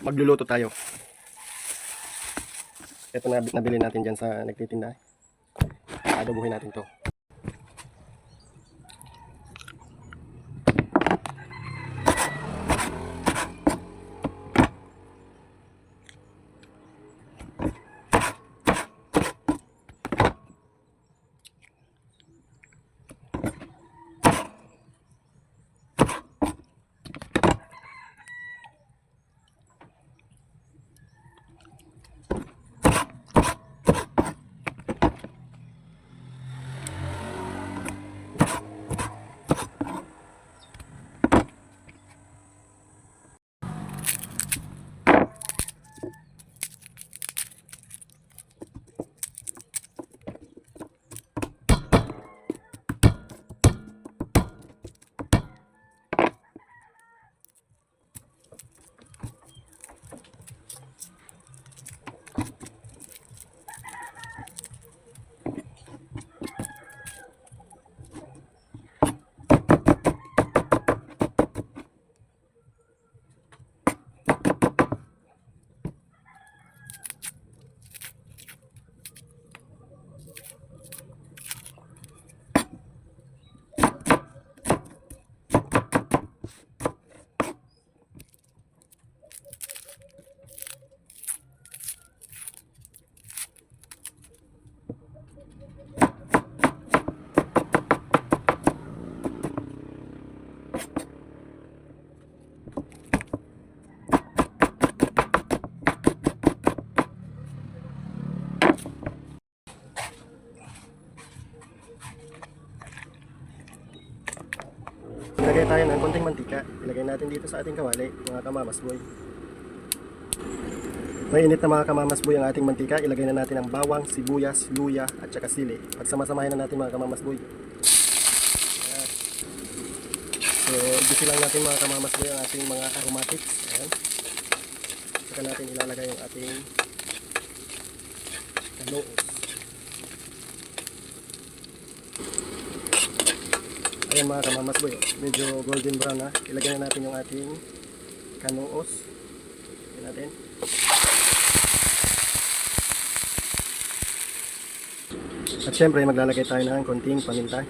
Magluluto tayo. Ito na nabili natin dyan sa nagtitinda. Adobuhin natin to. Ilagay tayo ng konting mantika. Ilagay natin dito sa ating kawali, mga kamamasboy. Mainit na mga kamamasboy ang ating mantika. Ilagay na natin ang bawang, sibuyas, luya at saka sili. Pagsama-samahin na natin mga kamamasboy. Ayan. So, ibisi lang natin mga kamamasboy ang ating mga aromatics. Ayan. Saka natin ilalagay yung ating kanoos. Ayan mga kamamasboy, medyo golden brown na. Ilagay na natin yung ating kanoos. Ilagay natin. At syempre maglalagay tayo ng konting paminta.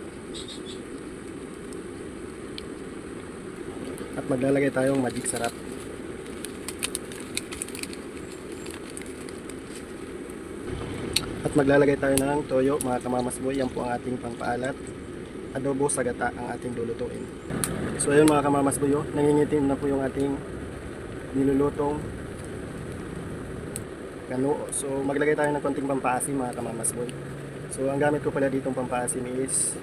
At maglalagay tayong magic sarap. At maglalagay tayo ng toyo mga kamamasboy. Yan po ang ating pangpaalat. Adobo sa gata ang ating lulutuin. So ayun mga kamamasboy, nangingitim na po yung ating nilulutong kano. So maglagay tayo ng konting pampaasim mga kamamasboy. So ang gamit ko pala ditong pampaasim is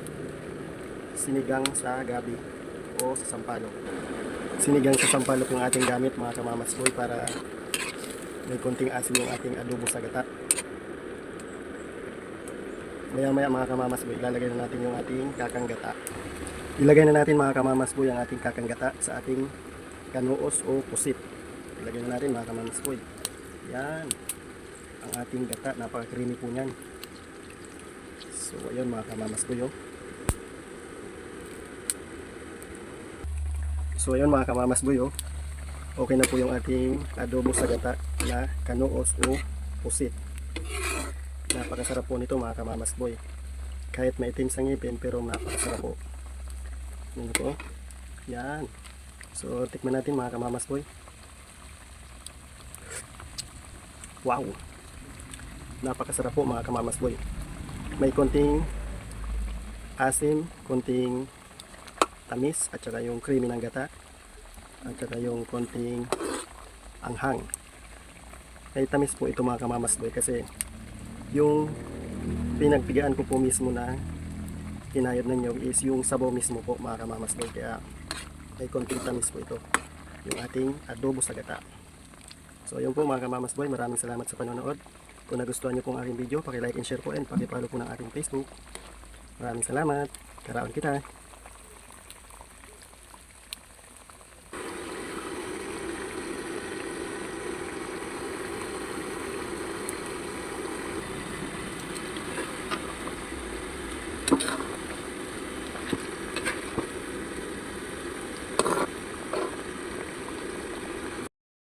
sinigang sa gabi o sa sampalok. Sinigang sa sampalok yung ating gamit mga kamamasboy para may konting asim yung ating adobo sa gata. Maya maya mga kamamasboy, ilalagay na natin yung ating kakang gata. Ilagay na natin mga kamamasboy ang ating kakang gata sa ating kanoos o pusit. Ilagay na natin mga kamamasboy. Yan ang ating gata, napaka creamy po nyan. So ayun mga kamamasboy. So ayun mga kamamasboy, okay na po yung ating adobo sa gata na kanoos o pusit. Napakasarap po nito mga kamamasboy. Kahit maitim sa ngipin pero napakasarap po. Yan po. Yan. So tikman natin mga kamamasboy. Wow. Napakasarap po mga kamamasboy. May konting asim, konting tamis at saka yung creamy ng gata at saka yung konting anghang. May tamis po ito mga kamamasboy kasi yung pinagpigaan ko po mismo na kinayod ninyo is yung sabaw mismo po mga kamamasboy, kaya may konting tamis po ito yung ating adobo sa gata. So yun po mga kamamasboy, maraming salamat sa panonood. Kung nagustuhan nyo pong aking video, paki-like and share po and paki-follow po ng aking Facebook. Maraming salamat, karaon kita.